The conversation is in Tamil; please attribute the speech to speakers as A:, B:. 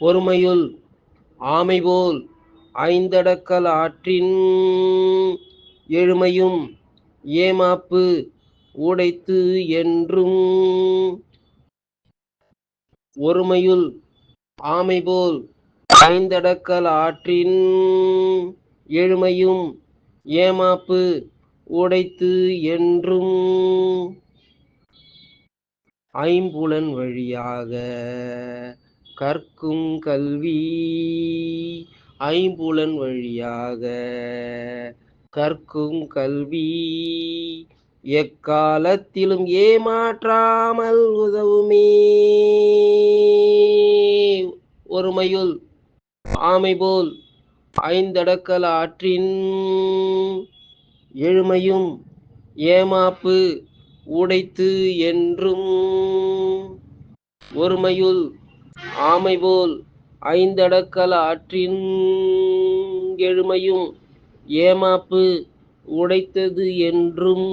A: ஒருமையுள் ஆமைபோல் ஐந்தடக்கல் ஆற்றின் எழுமையும் ஏமாப்பு உடைத்து என்றும். ஒருமையுள் ஆமைபோல் ஐந்தடக்கல் ஆற்றின் எழுமையும் ஏமாப்பு உடைத்து என்றும். ஐம்புலன் வழியாக கற்கும் கல்வி ஐம்புலன் வழியாக கற்கும் கல்வி எக்காலத்திலும் ஏமாற்றாமல் உதவுமே. ஒருமையுள் ஆமைபோல் ஐந்தடக்கல் ஆற்றின் எழுமையும் ஏமாப்பு உடைத்து என்றும். ஒருமையுள் ஆமைபோல் ஐந்தடக்கல் ஆற்றின் எழுமையும் ஏமாப்பு உடைத்தது என்றும்.